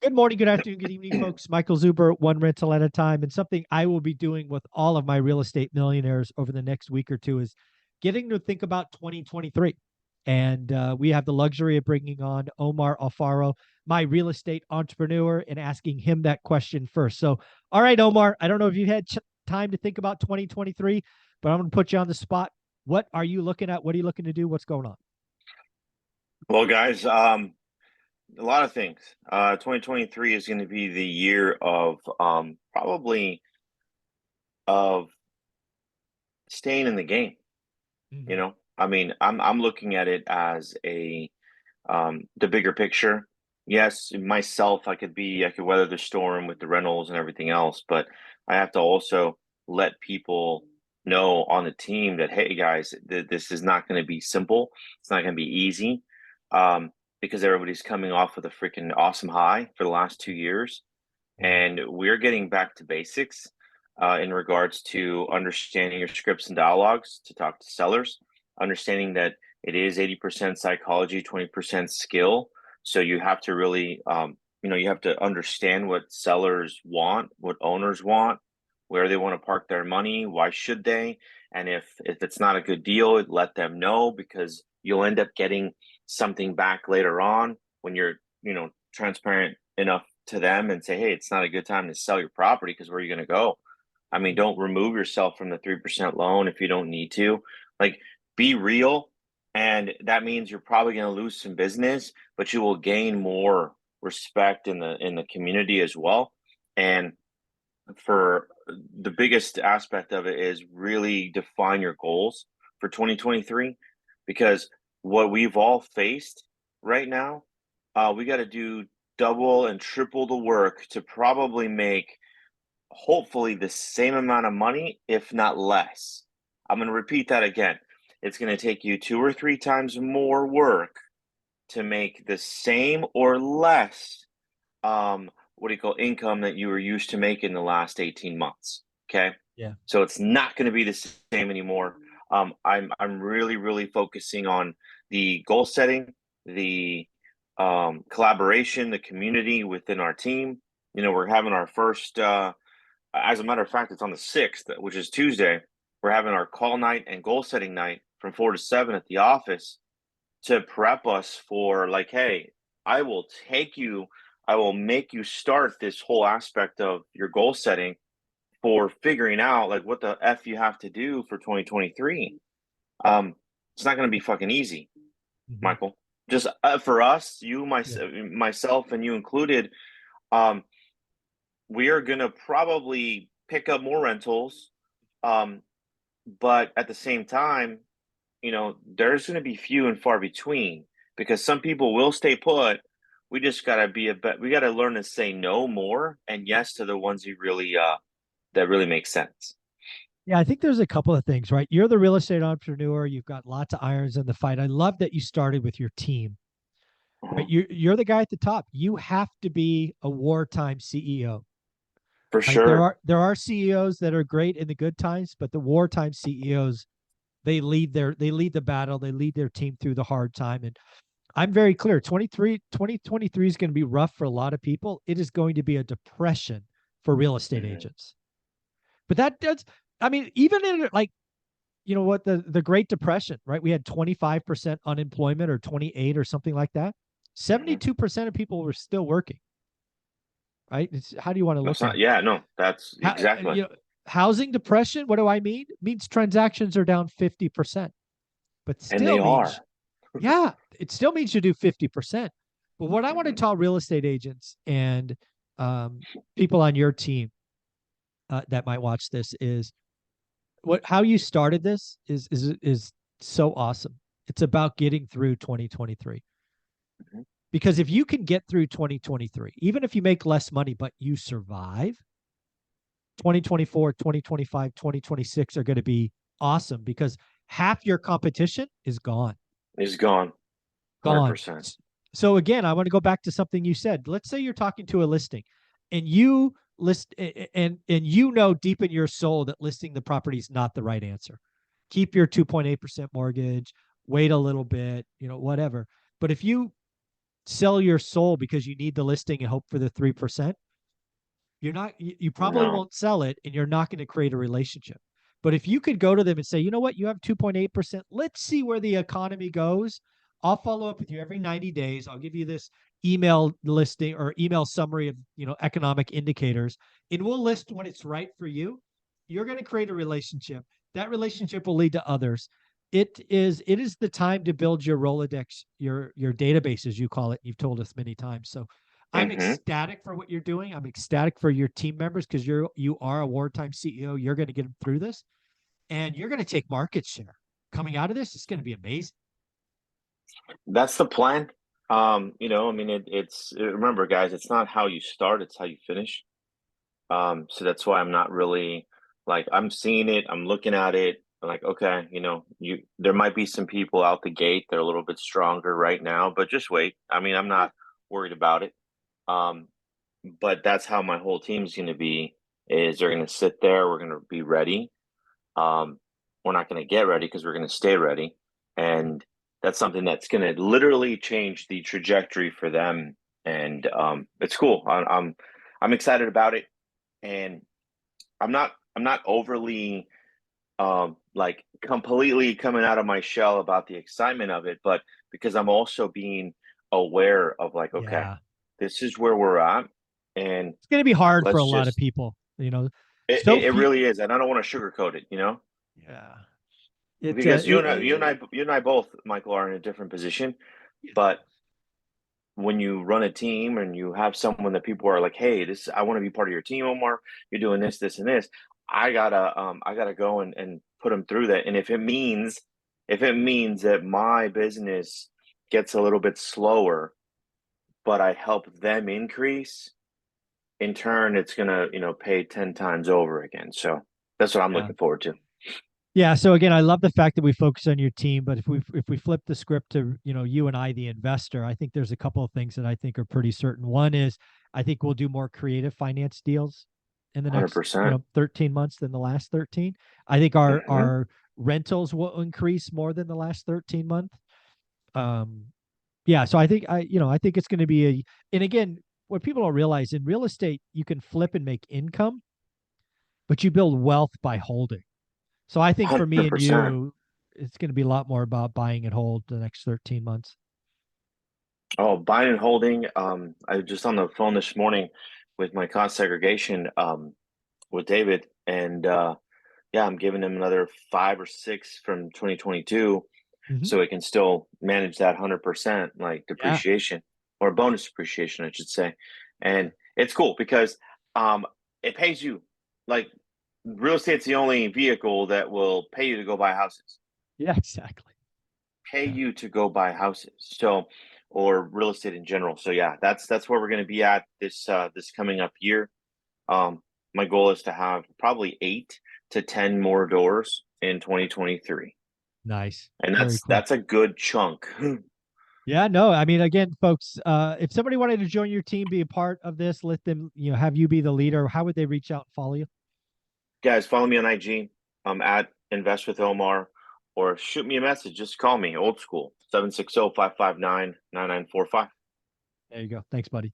Good morning, good afternoon, good evening, folks. Michael Zuber, one rental at a time. And something I will be doing with all of my real estate millionaires over the next week or two is getting to think about 2023. And we have the luxury of bringing on Omar Alfaro, my real estate entrepreneur, and asking him that question first. So, all right, Omar, I don't know if you had time to think about 2023, but I'm going to put you on the spot. What are you looking at? What are you looking to do? What's going on? Well, guys, a lot of things. 2023 is going to be the year of probably of staying in the game. You Mhm. know, I mean, I'm looking at it as a the bigger picture. Yes, myself, I could weather the storm with the rentals and everything else, but I have to also let people know on the team that, hey, guys, this is not going to be simple. It's not going to be easy, because everybody's coming off with a freaking awesome high for the last 2 years, Yeah. and we're getting back to basics in regards to understanding your scripts and dialogues to talk to sellers, understanding that it is 80% psychology, 20% skill. So you have to really, you have to understand what sellers want, what owners want, where they want to park their money, why should they, and if it's not a good deal, let them know because you'll end up getting something back later on when you're, transparent enough to them and say, hey, it's not a good time to sell your property because where are you going to go? I mean, don't remove yourself from the 3% loan if you don't need to. Like, be real. And that means you're probably going to lose some business, but you will gain more respect in the community as well. And for the biggest aspect of it is really define your goals for 2023, because what we've all faced right now, we got to do double and triple the work to probably make hopefully the same amount of money, if not less. I'm going to repeat that again. It's going to take you two or three times more work to make the same or less, what do you call, income that you were used to make in the last 18 months. Okay. Yeah. So it's not going to be the same anymore. I'm really, really focusing on the goal setting, the collaboration, the community within our team. We're having our first as a matter of fact, it's on the 6th, which is Tuesday. We're having our call night and goal setting night from 4 to 7 at the office to prep us for, like, hey, I will take you, I will make you start this whole aspect of your goal setting for figuring out like what the F you have to do for 2023. Um, it's not going to be fucking easy, Mhm. Michael. Just for us, Yeah. myself, and you included, um, we are going to probably pick up more rentals. Um, but at the same time, there's going to be few and far between because some people will stay put. We just got to we got to learn to say no more and yes to the ones that really make sense. Yeah, I think there's a couple of things, right? You're the real estate entrepreneur. You've got lots of irons in the fight. I love that you started with your team, right? Mhm. You're the guy at the top. You have to be a wartime CEO, For right? There sure. are there are CEOs that are great in the good times, but the wartime CEOs, they lead the battle, they lead their team through the hard time. And I'm very clear, 2023 is going to be rough for a lot of people. It is going to be a depression for real estate Hmm. agents. But that does, I mean, even in like, you know what, the Great Depression, right? We had 25% unemployment or 28 or something like that. Hmm. 72% of people were still working, right? How do you want to That's look not, at it? yeah, no, that's exactly. You know, housing depression, what do I mean? It means transactions are down 50%, but And still they means, are. yeah, it still means you do 50%. But what I want to Hmm. tell real estate agents and people on your team that might watch this is how you started this is so awesome. It's about getting through 2023. Hmm. Because if you can get through 2023, even if you make less money but you survive, 2024, 2025, 2026 are going to be awesome because half your competition is gone. He's gone. Gone. 100%. So again, I want to go back to something you said. Let's say you're talking to a listing and you list and you know deep in your soul that listing the property is not the right answer. Keep your 2.8% mortgage, wait a little bit, whatever. But if you sell your soul because you need the listing and hope for the 3%, you probably No. won't sell it, and you're not going to create a relationship. But if you could go to them and say, you know what, you have 2.8%, let's see where the economy goes. I'll follow up with you every 90 days. I'll give you this email listing or email summary of, economic indicators, and we'll list when it's right for you. You're going to create a relationship. That relationship will lead to others. It is the time to build your Rolodex, your database, as you call it. You've told us many times. So I'm Mm-hmm. ecstatic for what you're doing. I'm ecstatic for your team members because you are a wartime CEO. You're going to get them through this, and you're going to take market share coming out of this. It's going to be amazing. That's the plan. I mean, remember, guys, it's not how you start, it's how you finish. So that's why I'm not really like I'm seeing it, I'm looking at it, I'm like, okay, there might be some people out the gate that are a little bit stronger right now, but just wait. I mean, I'm not worried about it. Um, but that's how my whole team's gonna be, is they're gonna sit there, we're gonna be ready. Um, we're not gonna get ready because we're gonna stay ready. And that's something that's gonna literally change the trajectory for them. And it's cool. I'm excited about it, and I'm not overly like completely coming out of my shell about the excitement of it, but because I'm also being aware of like, okay, Yeah, this is where we're at, and it's going to be hard for a let's lot of just people. it, So it, it few. really is, and I don't want to sugarcoat it. Yeah, it, Because you and I both, Michael, are in a different position, but when you run a team and you have someone that people are like, hey, this I want to be part of your team, Omar. You're doing this, this, and this. I gotta go and put them through that. And if it means that my business gets a little bit slower, but I help them increase, in turn, it's gonna, pay 10 times over again. So that's what I'm yeah. looking forward to. Yeah. So again, I love the fact that we focus on your team, but if we flip the script to, you and I, the investor, I think there's a couple of things that I think are pretty certain. One is I think we'll do more creative finance deals in the next, 100%. 13 months than the last 13. I think our Hmm. our rentals will increase more than the last 13 months. Um, yeah, so I think it's going to be and again, what people don't realize in real estate, you can flip and make income, but you build wealth by holding. So I think for me and 100%. you, it's going to be a lot more about buying and hold the next 13 months. Oh, buying and holding. I was just on the phone this morning with my cost segregation with David, and yeah, I'm giving him another 5 or 6 from 2022, Hmm. so it can still manage that 100% like Yeah, depreciation, or bonus depreciation, I should say. And it's cool because um, it pays you. Like, real estate's the only vehicle that will pay you to go buy houses, yeah, exactly. pay Yeah, you to go buy houses. So, or real estate in general. So yeah, that's where we're going to be at this coming up year. Um, my goal is to have probably 8 to 10 more doors in 2023, nice, and very that's cool. that's a good chunk. Yeah, no, I mean, again, folks, if somebody wanted to join your team, be a part of this, let them, have you be the leader. How would they reach out and follow you? Guys, follow me on IG. I'm at Invest with Omar, or shoot me a message. Just call me, old school, 760-559-9945. There you go. Thanks, buddy.